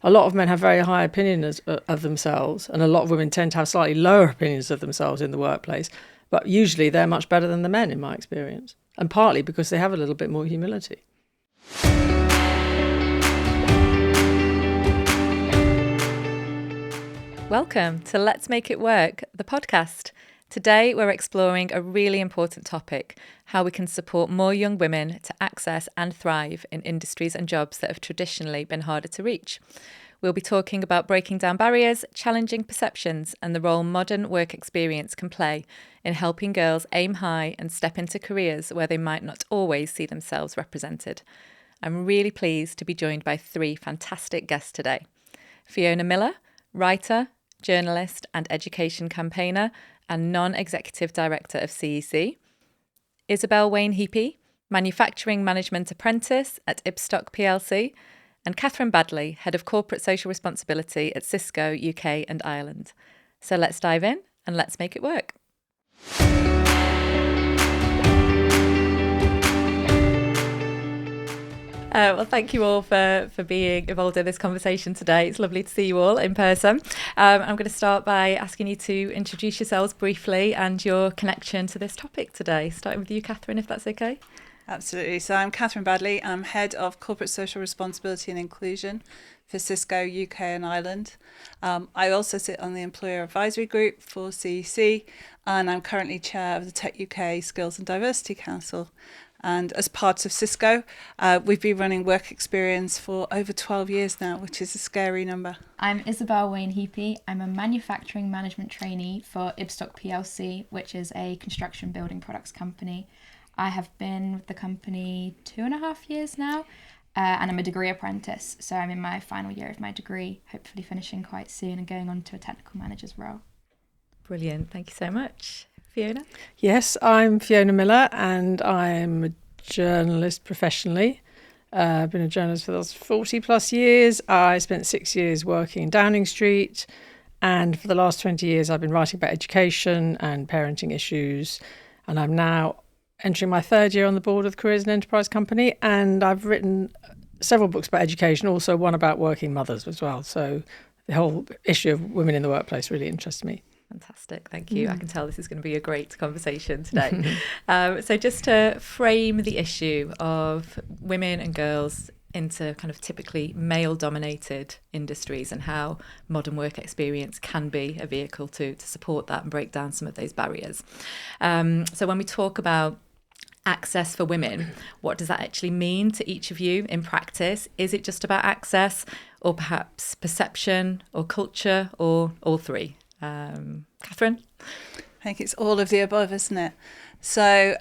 a lot of men have very high opinions of themselves, and a lot of women tend to have slightly lower opinions of themselves in the workplace. But usually they're much better than the men, in my experience, and partly because they have a little bit more humility. Welcome to Let's Make It Work, the podcast. Today we're exploring a really important topic, how we can support more young women to access and thrive in industries and jobs that have traditionally been harder to reach. We'll be talking about breaking down barriers, challenging perceptions, and the role modern work experience can play in helping girls aim high and step into careers where they might not always see themselves represented. I'm really pleased to be joined by three fantastic guests today. Fiona Millar, writer, journalist and education campaigner and non-executive director of CEC. Isobel Wain-Heapy, manufacturing management apprentice at Ibstock plc. And Kathryn Baddeley, head of corporate social responsibility at Cisco UK and Ireland. So let's dive in and let's make it work. Well, thank you all for being involved in this conversation today. It's lovely to see you all in person. I'm going to start by asking you to introduce yourselves briefly and your connection to this topic today. Starting with you, Kathryn, if that's okay. Absolutely. So I'm Kathryn Baddeley. I'm Head of Corporate Social Responsibility and Inclusion for Cisco UK and Ireland. I also sit on the Employer Advisory Group for CEC, and I'm currently Chair of the Tech UK Skills and Diversity Council. And as part of Cisco, we've been running work experience for over 12 years now, which is a scary number. I'm Isobel Wain-Heapy. I'm a manufacturing management trainee for Ibstock plc, which is a construction building products company. I have been with the company 2.5 years now, and I'm a degree apprentice. So I'm in my final year of my degree, hopefully finishing quite soon and going on to a technical manager's role. Brilliant. Thank you so much. Fiona? Yes, I'm Fiona Millar, and I'm a journalist professionally. I've been a journalist for the last 40 plus years. I spent 6 years working in Downing Street, and for the last 20 years I've been writing about education and parenting issues, and I'm now entering my third year on the board of the Careers and Enterprise Company, and I've written several books about education, also one about working mothers as well. So the whole issue of women in the workplace really interests me. Fantastic, thank you. I can tell this is going to be a great conversation today. So just to frame the issue of women and girls into kind of typically male-dominated industries and how modern work experience can be a vehicle to support that and break down some of those barriers. So when we talk about access for women, what does that actually mean to each of you in practice? Is it just about access, or perhaps perception or culture, or all three? Kathryn? I think it's all of the above, isn't it? So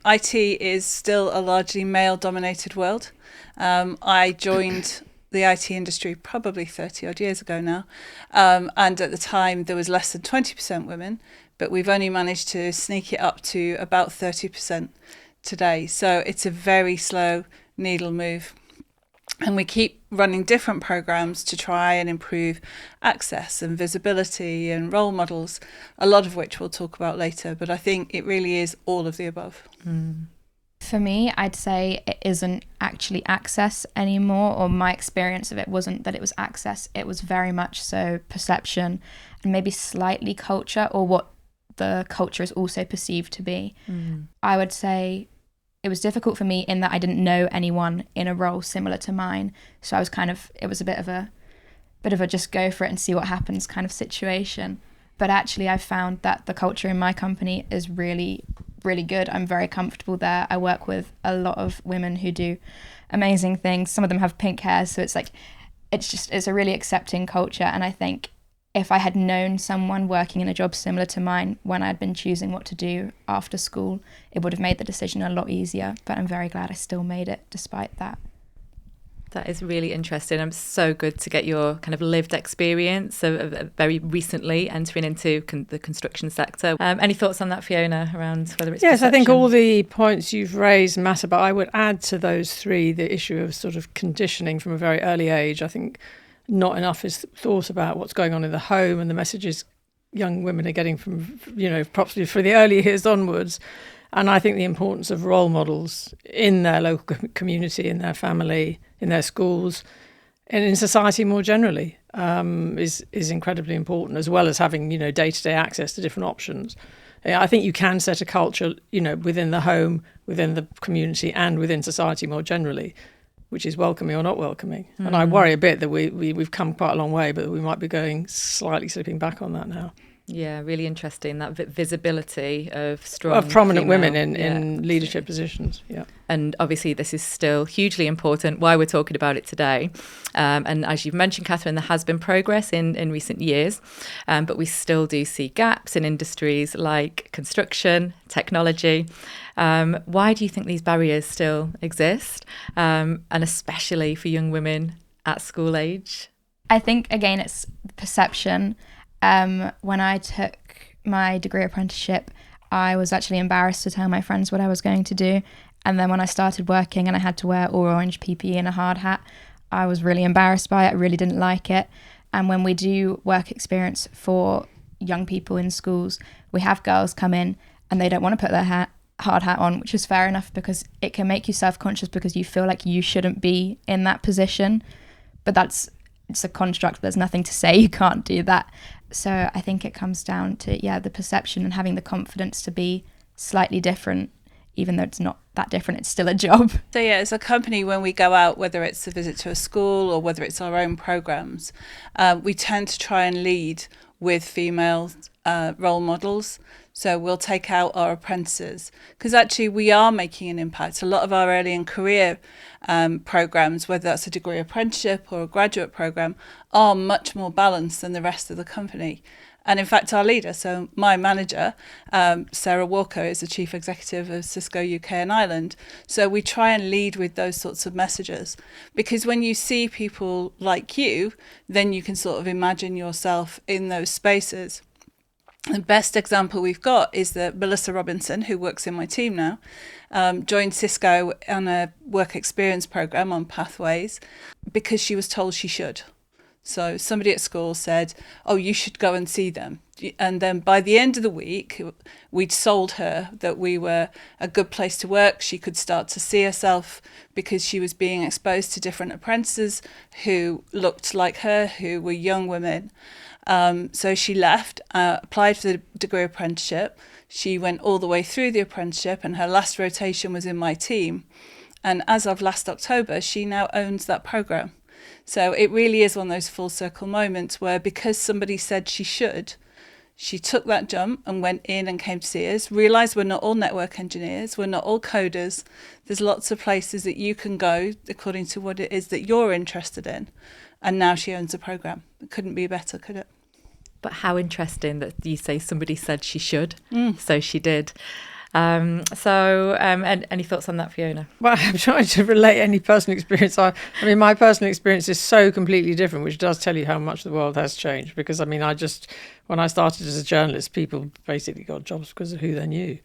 IT is still a largely male-dominated world. I joined the IT industry probably 30 odd years ago now, and at the time there was less than 20% women, but we've only managed to sneak it up to about 30% today. So it's a very slow needle move. And we keep running different programs to try and improve access and visibility and role models, a lot of which we'll talk about later. But I think it really is all of the above. For me, I'd say it isn't actually access anymore, or my experience of it wasn't that it was access. It was very much so perception and maybe slightly culture, or what the culture is also perceived to be. I would say it was difficult for me in that I didn't know anyone in a role similar to mine. So I was it was a bit of a just go for it and see what happens kind of situation. But actually I found that the culture in my company is really, really good. I'm very comfortable there. I work with a lot of women who do amazing things. Some of them have pink hair. So it's a really accepting culture. And I think if I had known someone working in a job similar to mine when I'd been choosing what to do after school, it would have made the decision a lot easier. But I'm very glad I still made it despite that. That is really interesting. I'm so good to get your kind of lived experience of very recently entering into the construction sector. Any thoughts on that, Fiona, around whether it's Yes, perception? I think all the points you've raised matter, but I would add to those three the issue of sort of conditioning from a very early age. I think not enough is thought about what's going on in the home and the messages young women are getting from, probably for the early years onwards. And I think the importance of role models in their local community, in their family, in their schools, and in society more generally is incredibly important, as well as having, day-to-day access to different options. I think you can set a culture, within the home, within the community, and within society more generally, which is welcoming or not welcoming. And I worry a bit that we've come quite a long way, but we might be going slightly slipping back on that now. Yeah, really interesting, that visibility of strong prominent female, women in leadership positions. Yeah. And obviously this is still hugely important, why we're talking about it today. And as you've mentioned, Kathryn, there has been progress in recent years, but we still do see gaps in industries like construction, technology. Why do you think these barriers still exist, and especially for young women at school age? I think, again, it's perception. When I took my degree apprenticeship, I was actually embarrassed to tell my friends what I was going to do. And then when I started working and I had to wear all orange PPE and a hard hat, I was really embarrassed by it. I really didn't like it. And when we do work experience for young people in schools, we have girls come in and they don't want to put their hard hat on, which is fair enough, because it can make you self-conscious because you feel like you shouldn't be in that position. But it's a construct. There's nothing to say you can't do that. So I think it comes down to, the perception and having the confidence to be slightly different, even though it's not that different, it's still a job. So as a company, when we go out, whether it's a visit to a school or whether it's our own programs, we tend to try and lead with female role models. So we'll take out our apprentices, because actually we are making an impact. A lot of our early and career programs, whether that's a degree apprenticeship or a graduate program, are much more balanced than the rest of the company. And in fact, our leader, so my manager, Sarah Walker, is the chief executive of Cisco UK and Ireland. So we try and lead with those sorts of messages, because when you see people like you, then you can sort of imagine yourself in those spaces. The best example we've got is that Melissa Robinson, who works in my team now, joined Cisco on a work experience program on Pathways because she was told she should. So somebody at school said, oh, you should go and see them. And then by the end of the week, we'd sold her that we were a good place to work. She could start to see herself because she was being exposed to different apprentices who looked like her, who were young women. So she left, applied for the degree apprenticeship. She went all the way through the apprenticeship, and her last rotation was in my team. And as of last October, she now owns that program. So it really is one of those full circle moments where, because somebody said she should, she took that jump and went in and came to see us, realised we're not all network engineers, we're not all coders. There's lots of places that you can go according to what it is that you're interested in. And now she owns a program. It couldn't be better, could it? But how interesting that you say somebody said she should, so she did. And any thoughts on that, Fiona? Well, I'm trying to relate any personal experience. I mean, my personal experience is so completely different, which does tell you how much the world has changed. Because, I mean, when I started as a journalist, people basically got jobs because of who they knew.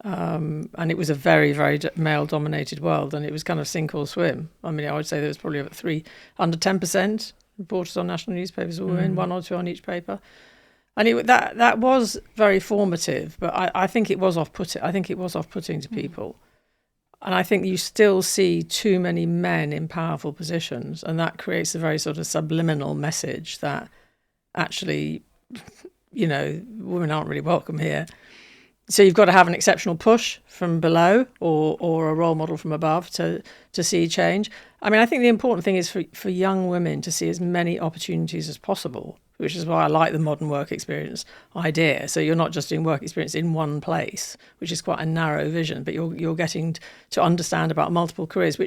And it was a very, very male-dominated world, and it was kind of sink or swim. I mean, I would say there was probably under 10% reporters on national newspapers were women, 1 or 2 on each paper. And that was very formative, but I think it was off-putting. I think it was off-putting to people. And I think you still see too many men in powerful positions, and that creates a very sort of subliminal message that actually, women aren't really welcome here. So you've got to have an exceptional push from below or a role model from above to see change. I mean, I think the important thing is for young women to see as many opportunities as possible, which is why I like the modern work experience idea. So you're not just doing work experience in one place, which is quite a narrow vision, but you're getting to understand about multiple careers,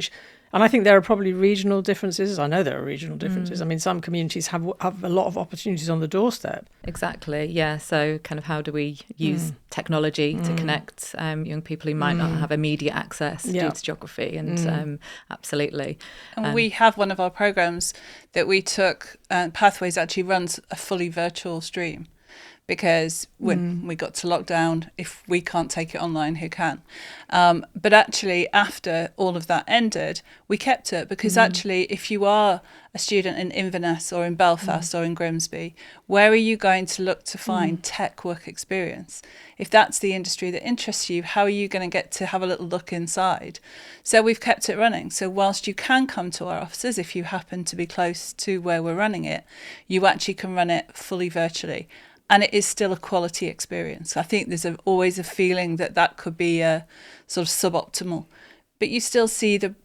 and I think there are probably regional differences. I know there are regional differences. I mean, some communities have a lot of opportunities on the doorstep. Exactly, yeah. So kind of how do we use technology to connect young people who might not have immediate access due to geography? And absolutely. And we have one of our programs that we took, Pathways actually runs a fully virtual stream, because when we got to lockdown, if we can't take it online, who can? But actually, after all of that ended, we kept it because actually, if you are a student in Inverness or in Belfast or in Grimsby, where are you going to look to find tech work experience? If that's the industry that interests you, how are you going to get to have a little look inside? So we've kept it running. So whilst you can come to our offices, if you happen to be close to where we're running it, you actually can run it fully virtually. And it is still a quality experience. I think there's always a feeling that could be a sort of suboptimal, but you still see the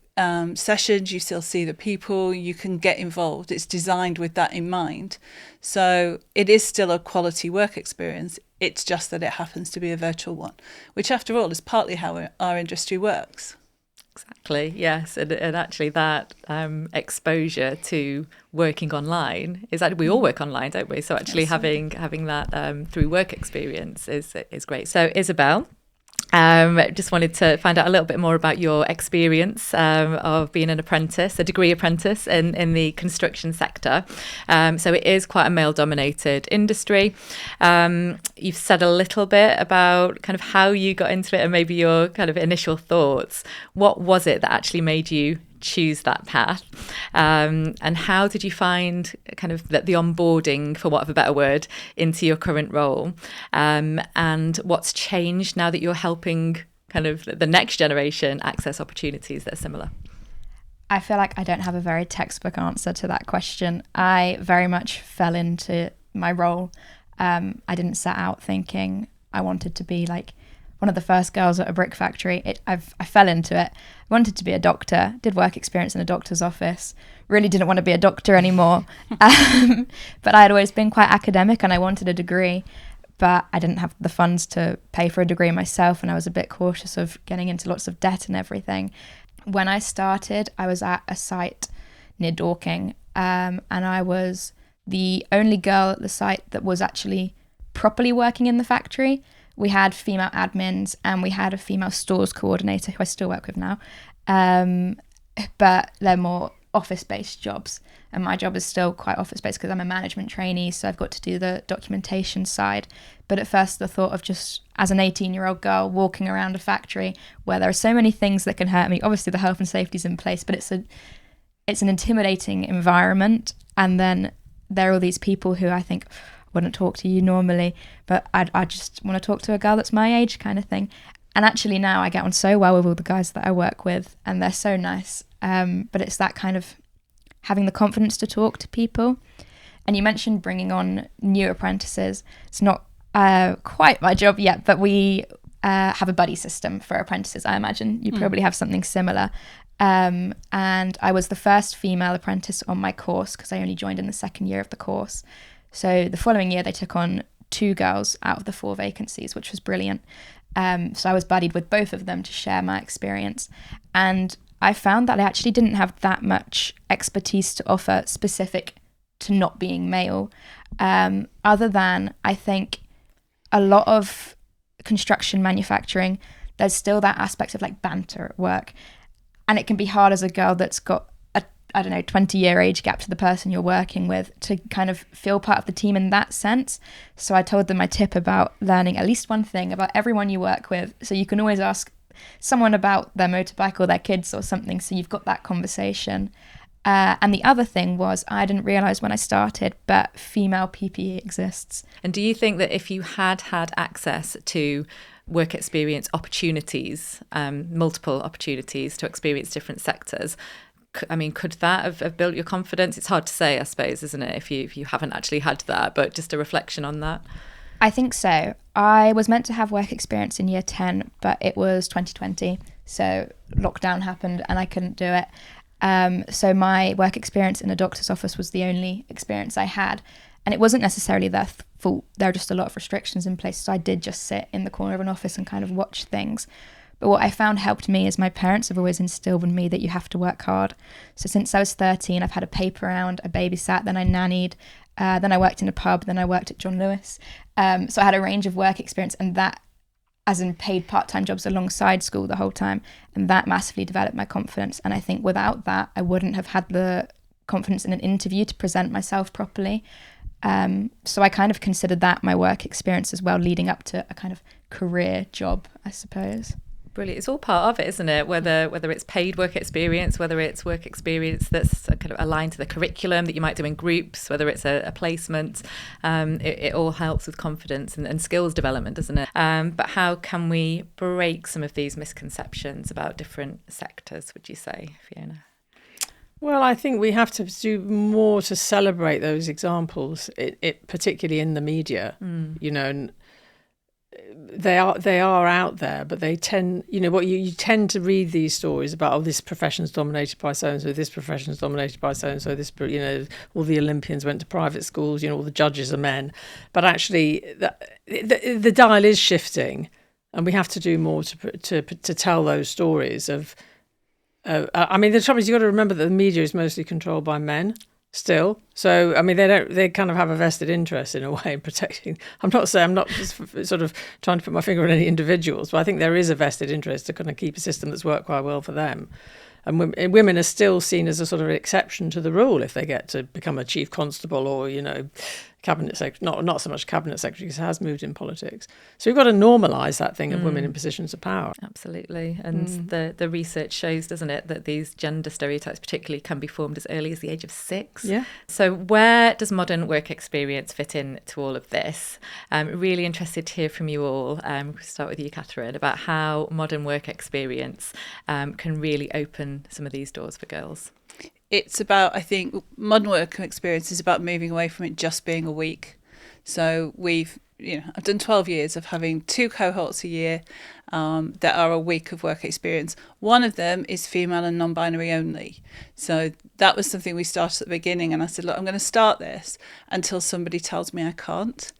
sessions, you still see the people, you can get involved. It's designed with that in mind. So it is still a quality work experience. It's just that it happens to be a virtual one, which after all is partly how our industry works. Exactly, yes. And actually that exposure to working online is that we all work online, don't we? So actually having that through work experience is great. So Isobel, just wanted to find out a little bit more about your experience of being an apprentice, a degree apprentice in the construction sector. So it is quite a male-dominated industry. You've said a little bit about kind of how you got into it and maybe your kind of initial thoughts. What was it that actually made you choose that path, and how did you find kind of the onboarding, for want of a better word, into your current role, and what's changed now that you're helping kind of the next generation access opportunities that are similar? I feel like I don't have a very textbook answer to that question. I very much fell into my role. I didn't set out thinking I wanted to be like one of the first girls at a brick factory. I fell into it. I wanted to be a doctor, did work experience in a doctor's office, really didn't want to be a doctor anymore. But I had always been quite academic and I wanted a degree, but I didn't have the funds to pay for a degree myself, and I was a bit cautious of getting into lots of debt and everything. When I started, I was at a site near Dorking, and I was the only girl at the site that was actually properly working in the factory. We had female admins and we had a female stores coordinator who I still work with now, but they're more office-based jobs, and my job is still quite office-based because I'm a management trainee, so I've got to do the documentation side. But at first the thought of just as an 18-year-old girl walking around a factory where there are so many things that can hurt me, obviously the health and safety is in place, but it's an intimidating environment, and then there are all these people who I think wouldn't talk to you normally, but I just want to talk to a girl that's my age kind of thing. And actually now I get on so well with all the guys that I work with, and they're so nice. But it's that kind of having the confidence to talk to people. And you mentioned bringing on new apprentices. It's not quite my job yet, but we have a buddy system for apprentices. I imagine you probably have something similar. And I was the first female apprentice on my course because I only joined in the second year of the course. So the following year they took on 2 girls out of the 4 vacancies, which was brilliant. So I was buddied with both of them to share my experience. And I found that I actually didn't have that much expertise to offer specific to not being male. Other than, I think, a lot of construction manufacturing, there's still that aspect of like banter at work. And it can be hard as a girl that's got 20-year age gap to the person you're working with to kind of feel part of the team in that sense. So I told them my tip about learning at least one thing about everyone you work with. So you can always ask someone about their motorbike or their kids or something, so you've got that conversation. And the other thing was, I didn't realise when I started, but female PPE exists. And do you think that if you had access to work experience opportunities, multiple opportunities to experience different sectors, could that have built your confidence? It's hard to say, I suppose, isn't it, if you haven't actually had that, but just a reflection on that. I think so. I was meant to have work experience in year 10, but it was 2020, so lockdown happened and I couldn't do it. So my work experience in a doctor's office was the only experience I had, and it wasn't necessarily their fault. There were just a lot of restrictions in place, so I did just sit in the corner of an office and kind of watch things. But what I found helped me is my parents have always instilled in me that you have to work hard. So since I was 13, I've had a paper round, I babysat, then I nannied, then I worked in a pub, then I worked at John Lewis. So I had a range of work experience, and that, as in paid part-time jobs alongside school the whole time, and that massively developed my confidence. And I think without that, I wouldn't have had the confidence in an interview to present myself properly. So I kind of considered that my work experience as well, leading up to a kind of career job, I suppose. Brilliant. It's all part of it, isn't it? Whether it's paid work experience, whether it's work experience that's kind of aligned to the curriculum that you might do in groups, whether it's a placement, it all helps with confidence and skills development, doesn't it? But how can we break some of these misconceptions about different sectors, would you say, Fiona? Well, I think we have to do more to celebrate those examples, it particularly in the media, you know, and they are out there, but they tend, you know, what you tend to read these stories about, oh, this profession's dominated by so-and-so, this profession's dominated by so-and-so, this, you know, all the Olympians went to private schools, you know, all the judges are men. But actually, the dial is shifting, and we have to do more to tell those stories of, I mean, the trouble is, you've got to remember that the media is mostly controlled by men still. So, I mean, they kind of have a vested interest in a way in protecting. I'm not just sort of trying to put my finger on any individuals, but I think there is a vested interest to kind of keep a system that's worked quite well for them. And women are still seen as a sort of exception to the rule if they get to become a chief constable or, you know, cabinet secretary. Not so much cabinet secretary, because it has moved in politics. So we've got to normalise that thing of women in positions of power. Absolutely. And the research shows, doesn't it, that these gender stereotypes particularly can be formed as early as the age of 6. Yeah. So where does modern work experience fit in to all of this? I'm really interested to hear from you all. We'll start with you, Kathryn, about how modern work experience can really open some of these doors for girls. It's about, I think, modern work experience is about moving away from it just being a week. So I've done 12 years of having 2 cohorts a year that are a week of work experience. One of them is female and non-binary only. So that was something we started at the beginning, and I said, look, I'm going to start this until somebody tells me I can't.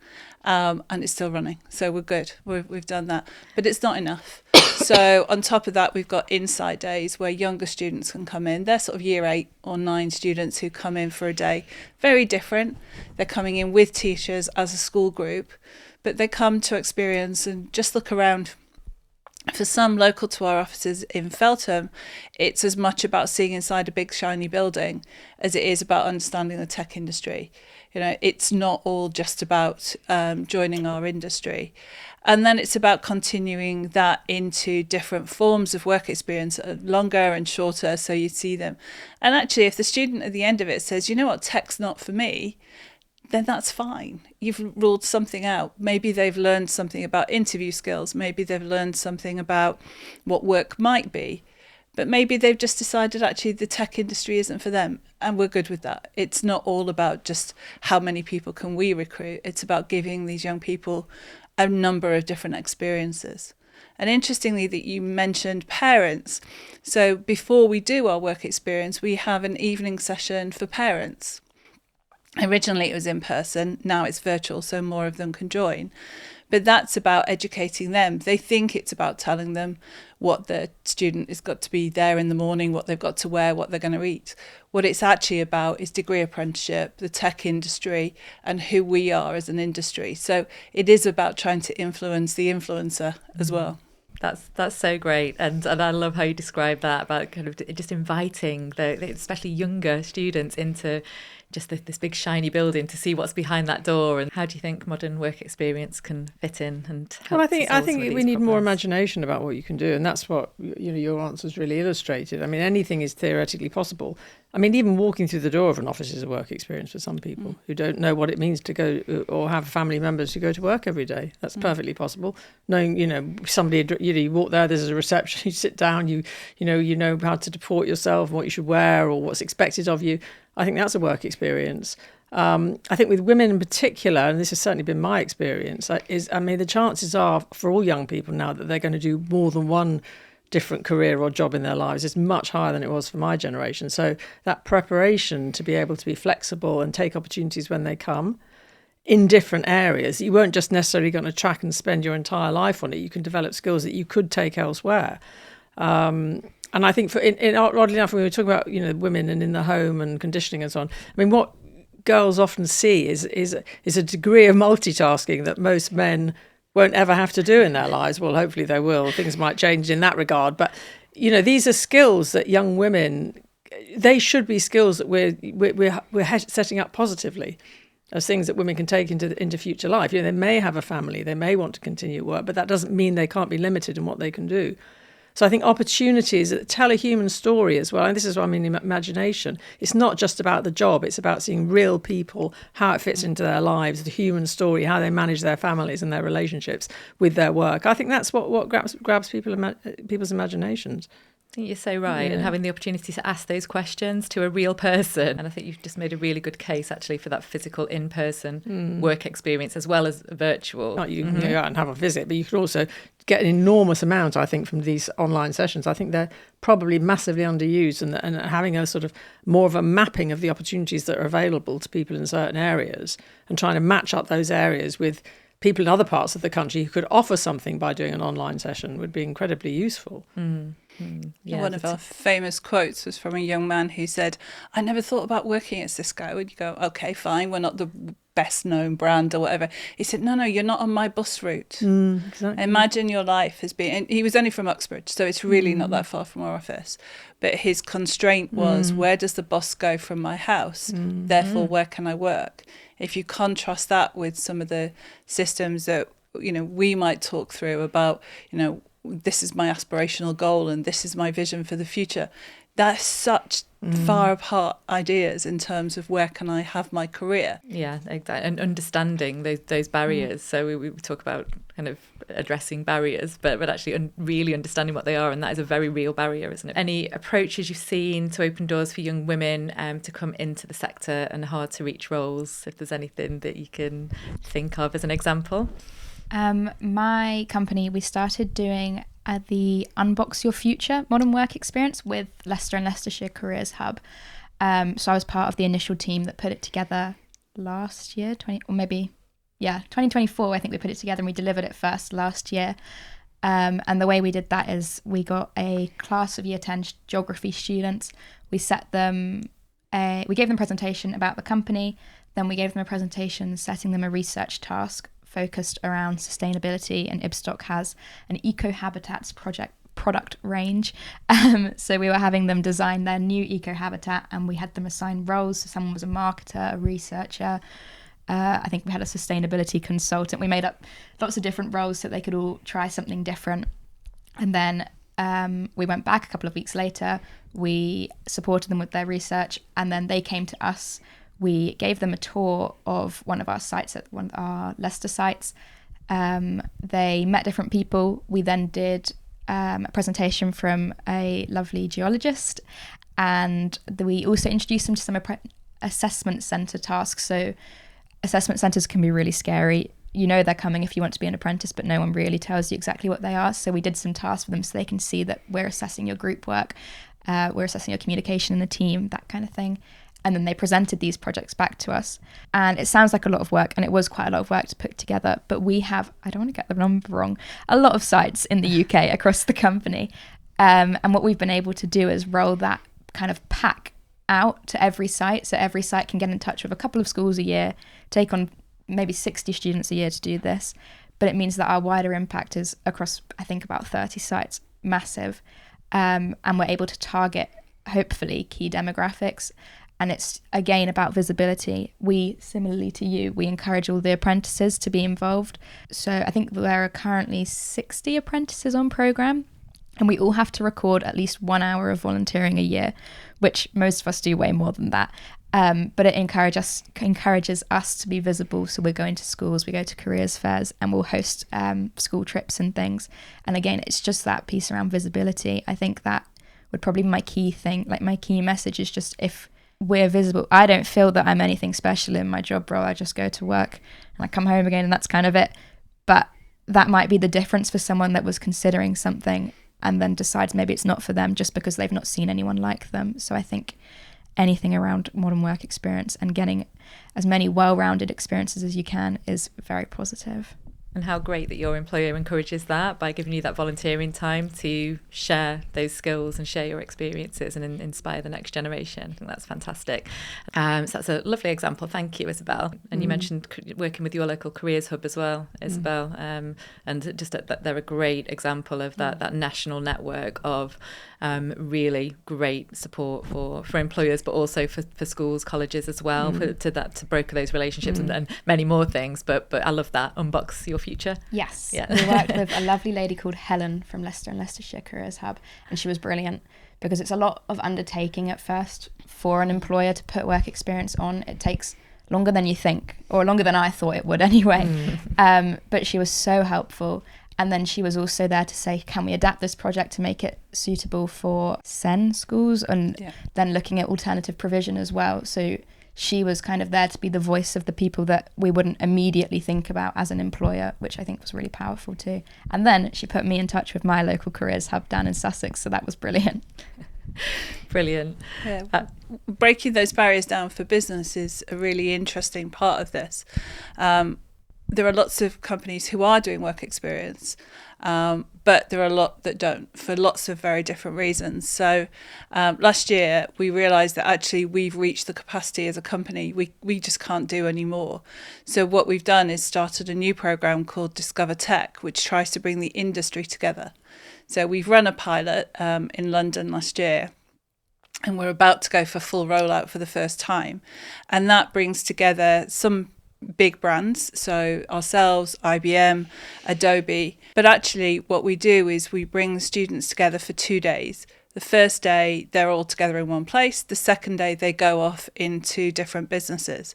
And it's still running. So we're good. We've done that. But it's not enough. So on top of that, we've got inside days where younger students can come in. They're sort of year 8 or 9 students who come in for a day. Very different. They're coming in with teachers as a school group, but they come to experience and just look around. For some local to our offices in Feltham, it's as much about seeing inside a big shiny building as it is about understanding the tech industry. You know, it's not all just about joining our industry. And then it's about continuing that into different forms of work experience, longer and shorter, so you see them. And actually, if the student at the end of it says, you know what, tech's not for me, then that's fine. You've ruled something out. Maybe they've learned something about interview skills. Maybe they've learned something about what work might be. But maybe they've just decided actually the tech industry isn't for them. And we're good with that. It's not all about just how many people can we recruit. It's about giving these young people a number of different experiences. And interestingly that you mentioned parents. So before we do our work experience, we have an evening session for parents. Originally it was in person, now it's virtual, so more of them can join. But that's about educating them. They think it's about telling them what the student has got to be there in the morning, what they've got to wear, what they're going to eat. What it's actually about is degree apprenticeship, the tech industry, and who we are as an industry. So it is about trying to influence the influencer as well. That's so great, and I love how you describe that about kind of just inviting the especially younger students into just this big shiny building to see what's behind that door. And how do you think modern work experience can fit in and help? Well, I think we need more imagination about what you can do, and that's what your answers really illustrated. I mean, anything is theoretically possible. I mean, even walking through the door of an office is a work experience for some people who don't know what it means to go or have family members who go to work every day. That's perfectly possible. Knowing, somebody, you walk there, there's a reception, you sit down, you know how to deport yourself, what you should wear or what's expected of you. I think that's a work experience. I think with women in particular, and this has certainly been my experience, the chances are for all young people now that they're going to do more than one different career or job in their lives is much higher than it was for my generation. So that preparation to be able to be flexible and take opportunities when they come in different areas, you weren't just necessarily going to track and spend your entire life on it. You can develop skills that you could take elsewhere. And I think, oddly enough, when we were talking about women and in the home and conditioning and so on, I mean, what girls often see is a degree of multitasking that most men won't ever have to do in their lives. Well, hopefully they will. Things might change in that regard. But, these are skills that young women, they should be skills that we're setting up positively. as things that women can take into future life. They may have a family, they may want to continue work, but that doesn't mean they can't be limited in what they can do. So I think opportunities that tell a human story as well, and this is what I mean, imagination. It's not just about the job, it's about seeing real people, how it fits into their lives, the human story, how they manage their families and their relationships with their work. I think that's what grabs people's imaginations. I think you're so right, and having the opportunity to ask those questions to a real person. And I think you've just made a really good case, actually, for that physical in-person work experience as well as virtual. You can go out and have a visit, but you could also get an enormous amount, I think, from these online sessions. I think they're probably massively underused, and having a sort of more of a mapping of the opportunities that are available to people in certain areas and trying to match up those areas with people in other parts of the country who could offer something by doing an online session would be incredibly useful. Yeah, one of our famous quotes was from a young man who said, "I never thought about working at Cisco." And you go, "Okay, fine, we're not the best known brand or whatever." He said, no, you're not on my bus route. Exactly. Imagine your life has been, and he was only from Uxbridge, so it's really not that far from our office. But his constraint was, where does the bus go from my house? Therefore, where can I work? If you contrast that with some of the systems that, we might talk through about, this is my aspirational goal and this is my vision for the future. That's such far apart ideas in terms of where can I have my career. Yeah, exactly. And understanding those barriers. So we talk about kind of addressing barriers, but actually really understanding what they are. And that is a very real barrier, isn't it? Any approaches you've seen to open doors for young women to come into the sector and hard to reach roles, if there's anything that you can think of as an example? My company, we started doing the Unbox Your Future modern work experience with Leicester and Leicestershire Careers Hub. So I was part of the initial team that put it together last year, 2024, I think we put it together, and we delivered it first last year. And the way we did that is we got a class of year 10 geography students. We gave them a presentation about the company, then we gave them a presentation setting them a research task focused around sustainability, and Ibstock has an eco-habitats product range. So we were having them design their new eco-habitat, and we had them assign roles. So someone was a marketer, a researcher, I think we had a sustainability consultant. We made up lots of different roles so they could all try something different. And then we went back a couple of weeks later, we supported them with their research, and then they came to us. We gave them a tour of one of our sites, at one of our Leicester sites. They met different people. We then did a presentation from a lovely geologist, and we also introduced them to some assessment centre tasks. So assessment centres can be really scary. They're coming if you want to be an apprentice, but no one really tells you exactly what they are. So we did some tasks for them so they can see that we're assessing your group work, we're assessing your communication in the team, that kind of thing. And then they presented these projects back to us. And it sounds like a lot of work, and it was quite a lot of work to put together. But we have, I don't want to get the number wrong, a lot of sites in the UK across the company. And what we've been able to do is roll that kind of pack out to every site. So every site can get in touch with a couple of schools a year, take on maybe 60 students a year to do this. But it means that our wider impact is across, I think, about 30 sites, massive. And we're able to target, hopefully, key demographics. And it's, again, about visibility. We, similarly to you, we encourage all the apprentices to be involved. So I think there are currently 60 apprentices on programme, and we all have to record at least 1 hour of volunteering a year, which most of us do way more than that. But it encourages us to be visible. So we're going to schools, we go to careers fairs, and we'll host school trips and things. And again, it's just that piece around visibility. I think that would probably be my key thing. Like, my key message is just, if we're visible, I don't feel that I'm anything special in my job role. I just go to work and I come home again, and that's kind of it. But that might be the difference for someone that was considering something and then decides maybe it's not for them just because they've not seen anyone like them. So I think anything around modern work experience and getting as many well-rounded experiences as you can is very positive. And how great that your employer encourages that by giving you that volunteering time to share those skills and share your experiences and inspire the next generation. I think that's fantastic. So that's a lovely example. Thank you, Isobel. And you mentioned working with your local careers hub as well, Isobel. And just that they're a great example of that national network of really great support for employers, but also for schools, colleges as well, to broker those relationships and many more things. But I love that. Unbox your future. Yes. Yeah. We worked with a lovely lady called Helen from Leicester and Leicestershire Careers Hub, and she was brilliant because it's a lot of undertaking at first for an employer to put work experience on. It takes longer than you think, or longer than I thought it would anyway. But she was so helpful. And then she was also there to say, can we adapt this project to make it suitable for SEN schools? And then looking at alternative provision as well. So she was kind of there to be the voice of the people that we wouldn't immediately think about as an employer, which I think was really powerful too. And then she put me in touch with my local careers hub down in Sussex. So that was brilliant. Brilliant. Yeah. Breaking those barriers down for business is a really interesting part of this. There are lots of companies who are doing work experience, but there are a lot that don't for lots of very different reasons. So last year we realised that actually we've reached the capacity as a company. We just can't do any more. So what we've done is started a new programme called Discover Tech, which tries to bring the industry together. So we've run a pilot in London last year, and we're about to go for full rollout for the first time. And that brings together some big brands, so ourselves, IBM, Adobe. But actually what we do is we bring the students together for 2 days. The first day they're all together in one place. The second day they go off into different businesses.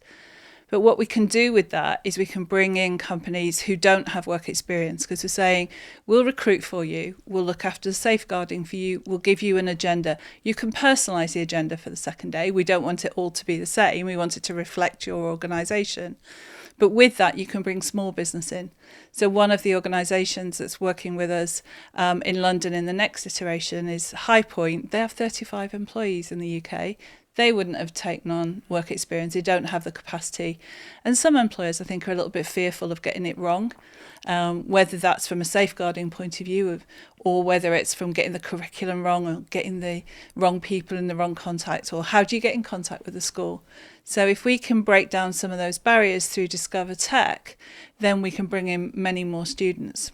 But what we can do with that is we can bring in companies who don't have work experience, because we're saying, we'll recruit for you, we'll look after the safeguarding for you, we'll give you an agenda. You can personalise the agenda for the second day. We don't want it all to be the same. We want it to reflect your organisation. But with that, you can bring small business in. So one of the organisations that's working with us in London in the next iteration is High Point. They have 35 employees in the UK. They wouldn't have taken on work experience. They don't have the capacity. And some employers, I think, are a little bit fearful of getting it wrong, whether that's from a safeguarding point of view or whether it's from getting the curriculum wrong or getting the wrong people in the wrong contact, or how do you get in contact with the school? So if we can break down some of those barriers through Discover Tech, then we can bring in many more students.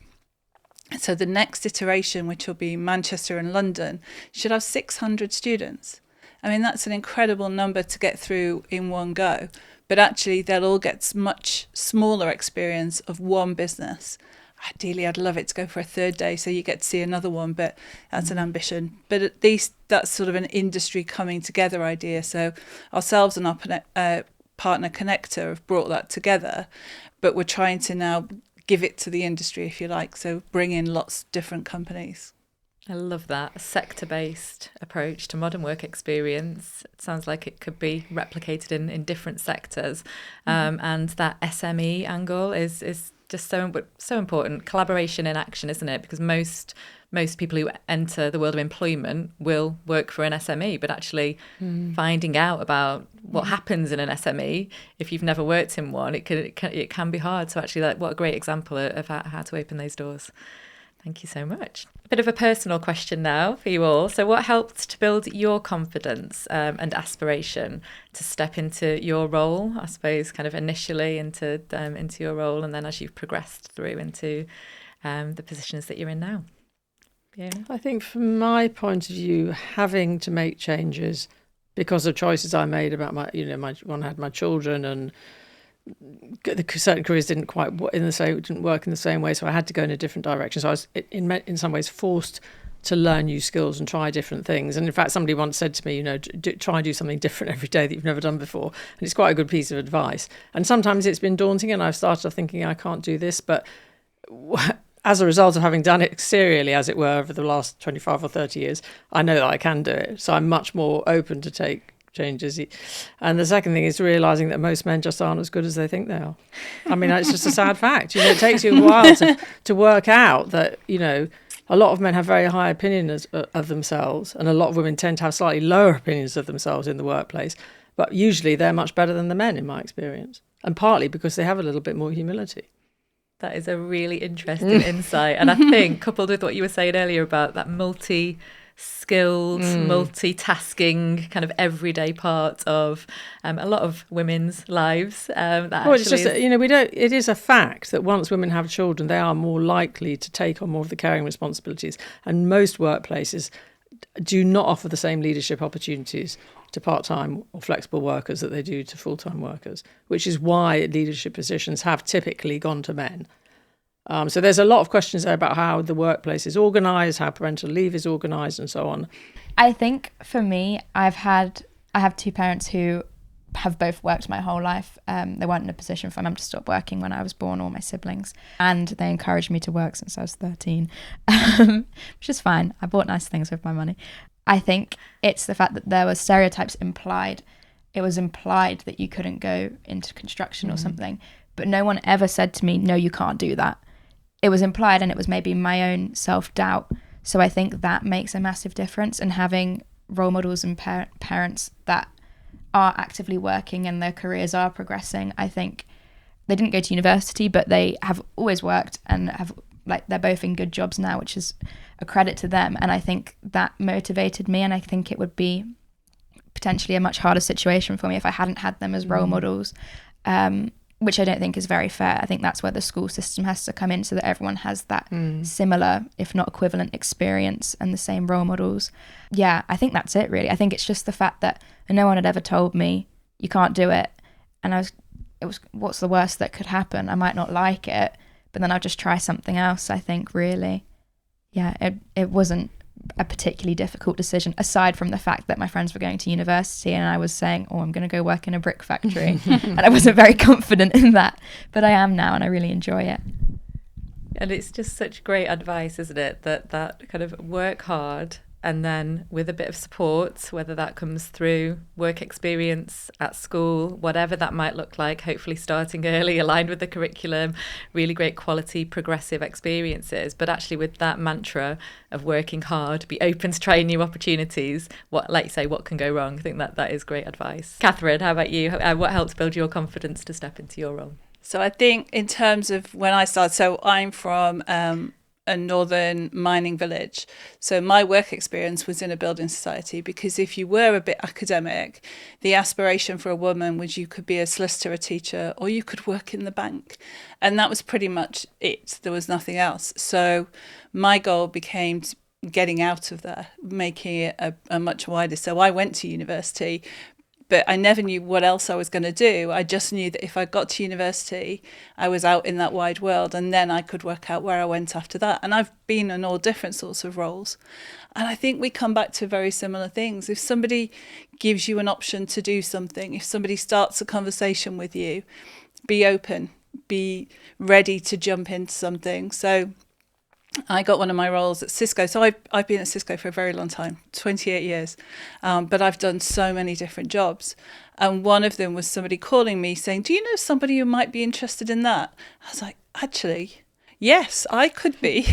So the next iteration, which will be Manchester and London, should have 600 students. I mean, that's an incredible number to get through in one go. But actually, they'll all get much smaller experience of one business. Ideally, I'd love it to go for a third day so you get to see another one, but that's an ambition. But at least that's sort of an industry coming together idea. So ourselves and our partner Connector have brought that together, but we're trying to now give it to the industry, if you like, so bring in lots of different companies. I love that. A sector-based approach to modern work experience. It sounds like it could be replicated in different sectors. And that SME angle is just so important. Collaboration in action, isn't it? Because most people who enter the world of employment will work for an SME, but actually finding out about what happens in an SME, if you've never worked in one, it can be hard. So actually, what a great example of how to open those doors. Thank you so much. A bit of a personal question now for you all. So what helped to build your confidence and aspiration to step into your role, I suppose, kind of initially into your role, and then as you've progressed through into the positions that you're in now? Yeah. I think from my point of view, having to make changes because of choices I made about when I had my children, and the certain careers didn't work in the same way, so I had to go in a different direction. So I was in some ways forced to learn new skills and try different things. And in fact, somebody once said to me, try and do something different every day that you've never done before. And it's quite a good piece of advice. And sometimes it's been daunting, and I've started off thinking I can't do this, but as a result of having done it serially, as it were, over the last 25 or 30 years, I know that I can do it. So I'm much more open to take changes. And the second thing is realising that most men just aren't as good as they think they are. I mean, it's just a sad fact. It takes you a while to work out that, a lot of men have very high opinions of themselves, and a lot of women tend to have slightly lower opinions of themselves in the workplace. But usually they're much better than the men, in my experience. And partly because they have a little bit more humility. That is a really interesting insight. And I think coupled with what you were saying earlier about that multi-skilled, multitasking kind of everyday part of a lot of women's lives. It's just, it is a fact that once women have children, they are more likely to take on more of the caring responsibilities. And most workplaces do not offer the same leadership opportunities to part-time or flexible workers that they do to full-time workers, which is why leadership positions have typically gone to men. So there's a lot of questions there about how the workplace is organised, how parental leave is organised, and so on. I think for me, I have two parents who have both worked my whole life. They weren't in a position for them to stop working when I was born, or my siblings, and they encouraged me to work since I was 13, which is fine. I bought nice things with my money. I think it's the fact that there were stereotypes implied. It was implied that you couldn't go into construction or something, but no one ever said to me, no, you can't do that. It was implied, and it was maybe my own self-doubt. So I think that makes a massive difference, and having role models and parents that are actively working and their careers are progressing. I think they didn't go to university, but they have always worked and have, like, they're both in good jobs now, which is a credit to them. And I think that motivated me, and I think it would be potentially a much harder situation for me if I hadn't had them as role models, which I don't think is very fair. I think that's where the school system has to come in, so that everyone has that similar, if not equivalent, experience and the same role models. Yeah, I think that's it, really. I think it's just the fact that no one had ever told me, you can't do it. And it was, what's the worst that could happen? I might not like it, but then I'll just try something else, I think, really. Yeah, it wasn't a particularly difficult decision, aside from the fact that my friends were going to university and I was saying, I'm going to go work in a brick factory. And I wasn't very confident in that, but I am now, and I really enjoy it. And it's just such great advice, isn't it? That kind of work hard, and then with a bit of support, whether that comes through work experience at school, whatever that might look like, hopefully starting early, aligned with the curriculum, really great quality, progressive experiences. But actually with that mantra of working hard, be open to trying new opportunities, like you say, what can go wrong? I think that is great advice. Kathryn, how about you? What helped build your confidence to step into your role? So I think in terms of when I started, so I'm from a northern mining village. So my work experience was in a building society, because if you were a bit academic, the aspiration for a woman was you could be a solicitor, a teacher, or you could work in the bank. And that was pretty much it. There was nothing else. So my goal became getting out of there, making it a much wider. So I went to university, but I never knew what else I was going to do. I just knew that if I got to university, I was out in that wide world, and then I could work out where I went after that. And I've been in all different sorts of roles. And I think we come back to very similar things. If somebody gives you an option to do something, if somebody starts a conversation with you, be open, be ready to jump into something. So I got one of my roles at Cisco. So I've been at Cisco for a very long time, 28 years, but I've done so many different jobs. And one of them was somebody calling me saying, do you know somebody who might be interested in that? I was like, actually, yes, I could be.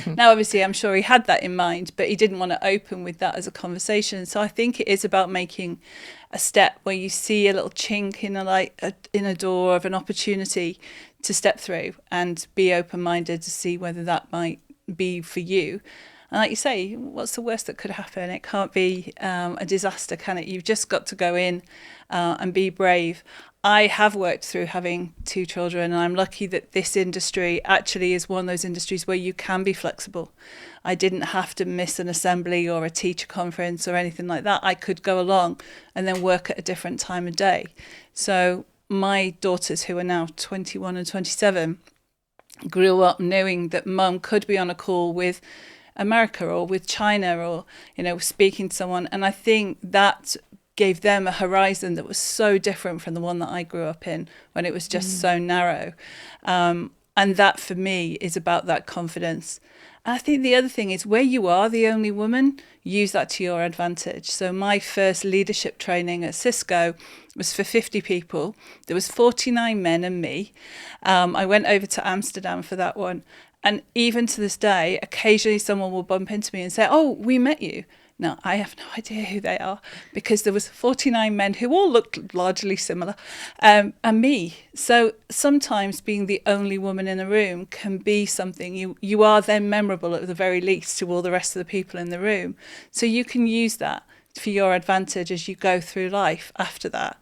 Now, obviously, I'm sure he had that in mind, but he didn't want to open with that as a conversation. So I think it is about making a step where you see a little chink in a door of an opportunity to step through, and be open-minded to see whether that might be for you. And like you say, what's the worst that could happen? It can't be a disaster, can it? You've just got to go in and be brave. I have worked through having 2 children, and I'm lucky that this industry actually is one of those industries where you can be flexible. I didn't have to miss an assembly or a teacher conference or anything like that. I could go along and then work at a different time of day. So my daughters, who are now 21 and 27, grew up knowing that mum could be on a call with America or with China, or, speaking to someone. And I think that gave them a horizon that was so different from the one that I grew up in, when it was just so narrow. And that, for me, is about that confidence. And I think the other thing is, where you are the only woman, use that to your advantage. So my first leadership training at Cisco was for 50 people. There was 49 men and me. I went over to Amsterdam for that one. And even to this day, occasionally someone will bump into me and say, oh, we met you. Now, I have no idea who they are because there was 49 men who all looked largely similar, and me. So sometimes being the only woman in a room can be something. You are then memorable at the very least to all the rest of the people in the room. So you can use that for your advantage as you go through life after that.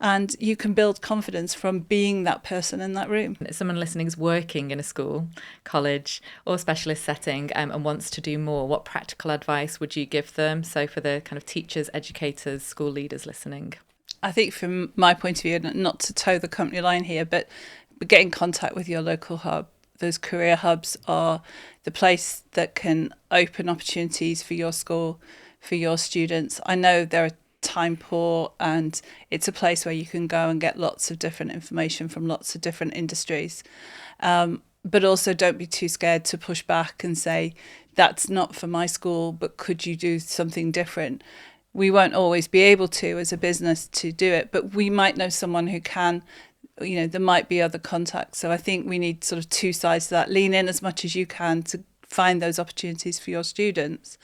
And you can build confidence from being that person in that room. If someone listening is working in a school, college or specialist setting and wants to do more, what practical advice would you give them? So for the kind of teachers, educators, school leaders listening. I think from my point of view, not to toe the company line here, but get in contact with your local hub. Those career hubs are the place that can open opportunities for your school, for your students. I know there are time poor, and it's a place where you can go and get lots of different information from lots of different industries, but also don't be too scared to push back and say that's not for my school, but could you do something different? We won't always be able to as a business to do it, but we might know someone who can. There might be other contacts. So I think we need sort of two sides to that. Lean in as much as you can to find those opportunities for your students,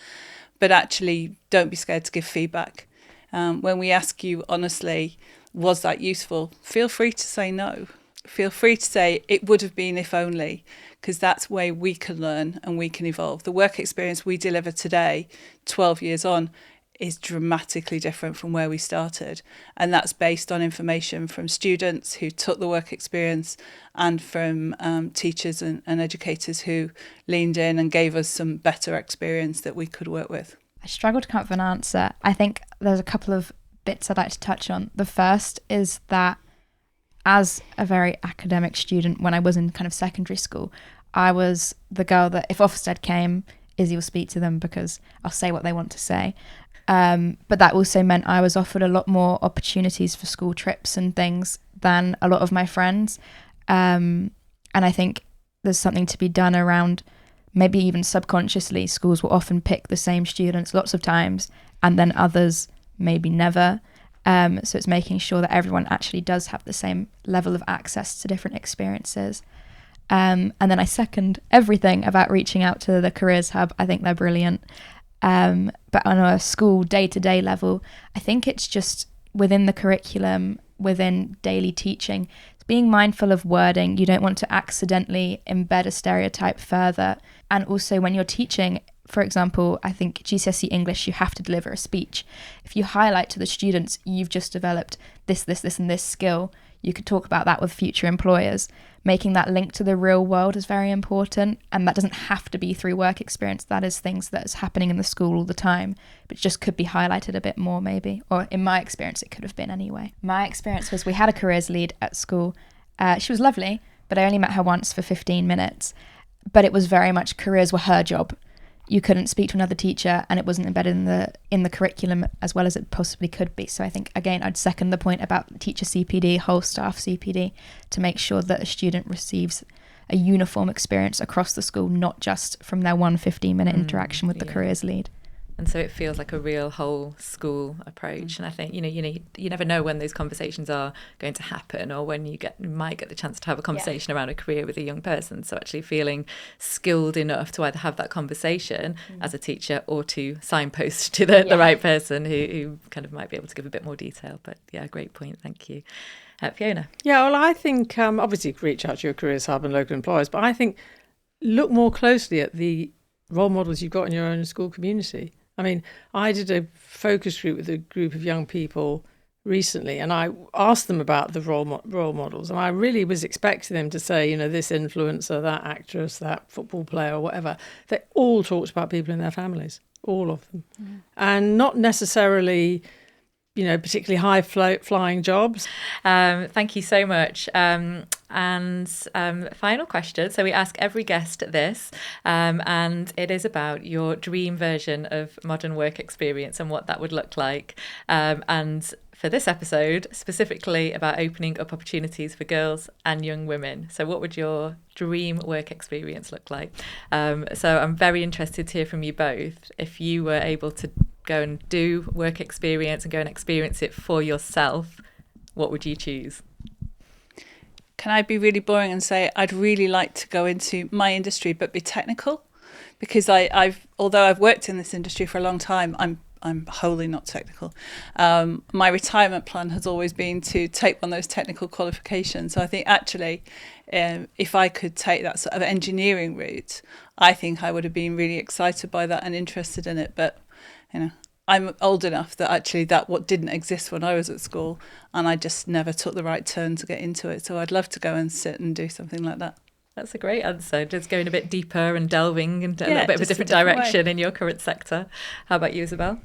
but actually don't be scared to give feedback. When we ask you honestly, was that useful? Feel free to say no. Feel free to say it would have been if only, because that's where we can learn and we can evolve. The work experience we deliver today, 12 years on, is dramatically different from where we started. And that's based on information from students who took the work experience and from teachers and educators who leaned in and gave us some better experience that we could work with. I struggle to come up with an answer. I think there's a couple of bits I'd like to touch on. The first is that as a very academic student, when I was in kind of secondary school, I was the girl that if Ofsted came, Izzy will speak to them because I'll say what they want to say. But that also meant I was offered a lot more opportunities for school trips and things than a lot of my friends. And I think there's something to be done around, maybe even subconsciously, schools will often pick the same students lots of times and then others maybe never. So it's making sure that everyone actually does have the same level of access to different experiences. And then I second everything about reaching out to the Careers Hub. I think they're brilliant. But on a school day-to-day level, I think it's just within the curriculum, within daily teaching, being mindful of wording. You don't want to accidentally embed a stereotype further. And also when you're teaching, for example, I think GCSE English, you have to deliver a speech. If you highlight to the students, you've just developed this, and this skill, you could talk about that with future employers. Making that link to the real world is very important. And that doesn't have to be through work experience. That is things that is happening in the school all the time, but just could be highlighted a bit more maybe. Or in my experience, it could have been anyway. My experience was we had a careers lead at school. She was lovely, but I only met her once for 15 minutes. But it was very much careers were her job. You couldn't speak to another teacher, and it wasn't embedded in the curriculum as well as it possibly could be. So I think, again, I'd second the point about teacher CPD, whole staff CPD, to make sure that a student receives a uniform experience across the school, not just from their 1 15-minute interaction with the careers lead. And so it feels like a real whole school approach. And I think, you never know when those conversations are going to happen or when you might get the chance to have a conversation around a career with a young person. So actually feeling skilled enough to either have that conversation as a teacher or to signpost to the right person who kind of might be able to give a bit more detail. But yeah, great point. Thank you. Fiona? Yeah, well, I think obviously reach out to your careers hub and local employers, but I think look more closely at the role models you've got in your own school community. I mean, I did a focus group with a group of young people recently, and I asked them about the role models, and I really was expecting them to say, this influencer, that actress, that football player, or whatever. They all talked about people in their families, all of them, and not necessarily, particularly high-flying jobs. Thank you so much. And final question. So we ask every guest this, and it is about your dream version of modern work experience and what that would look like. And for this episode, specifically about opening up opportunities for girls and young women. So what would your dream work experience look like? So I'm very interested to hear from you both. If you were able to go and do work experience and go and experience it for yourself, what would you choose? Can I be really boring and say I'd really like to go into my industry but be technical? because although I've worked in this industry for a long time, I'm wholly not technical. My retirement plan has always been to take one of those technical qualifications. So I think actually, if I could take that sort of engineering route, I think I would have been really excited by that and interested in it. But, I'm old enough that actually what didn't exist when I was at school, and I just never took the right turn to get into it. So I'd love to go and sit and do something like that. That's a great answer. Just going a bit deeper and delving into a little bit of a different direction in your current sector. How about you, Isobel?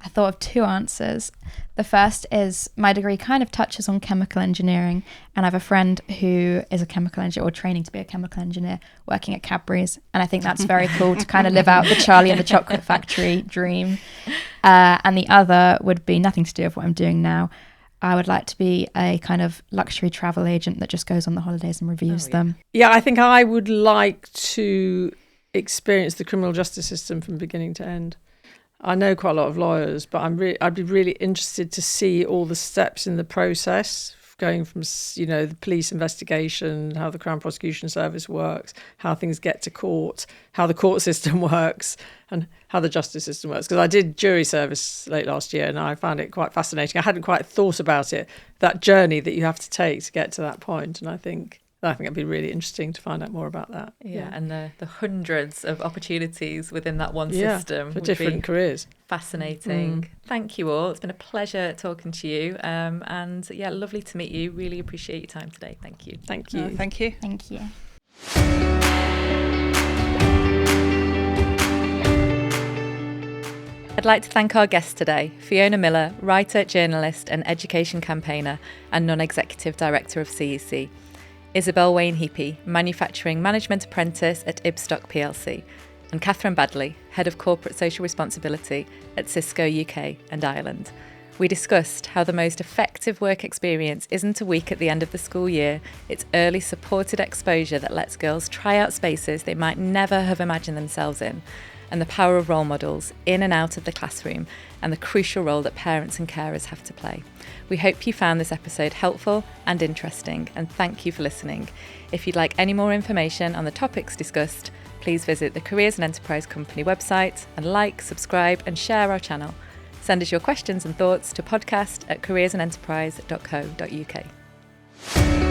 I thought of two answers. The first is my degree kind of touches on chemical engineering, and I have a friend who is a chemical engineer or training to be a chemical engineer working at Cadbury's, and I think that's very cool to kind of live out the Charlie and the Chocolate Factory dream. And the other would be nothing to do with what I'm doing now. I would like to be a kind of luxury travel agent that just goes on the holidays and reviews them. Yeah, I think I would like to experience the criminal justice system from beginning to end. I know quite a lot of lawyers, but I'd be really interested to see all the steps in the process, going from, the police investigation, how the Crown Prosecution Service works, how things get to court, how the court system works, and how the justice system works. Because I did jury service late last year, and I found it quite fascinating. I hadn't quite thought about it, that journey that you have to take to get to that point, and I think it'd be really interesting to find out more about that. Yeah, and the hundreds of opportunities within that one system for different careers. Fascinating. Thank you all. It's been a pleasure talking to you. And lovely to meet you. Really appreciate your time today. Thank you. Thank you. Thank you. Thank you. I'd like to thank our guest today, Fiona Millar, writer, journalist and education campaigner and non-executive director of CEC. Isobel Wain-Heapy, Manufacturing Management Apprentice at Ibstock plc, and Kathryn Baddeley, Head of Corporate Social Responsibility at Cisco UK and Ireland. We discussed how the most effective work experience isn't a week at the end of the school year, it's early supported exposure that lets girls try out spaces they might never have imagined themselves in, and the power of role models in and out of the classroom, and the crucial role that parents and carers have to play. We hope you found this episode helpful and interesting, and thank you for listening. If you'd like any more information on the topics discussed, please visit the Careers and Enterprise Company website and like, subscribe and share our channel. Send us your questions and thoughts to podcast@careersанdenterprise.co.uk.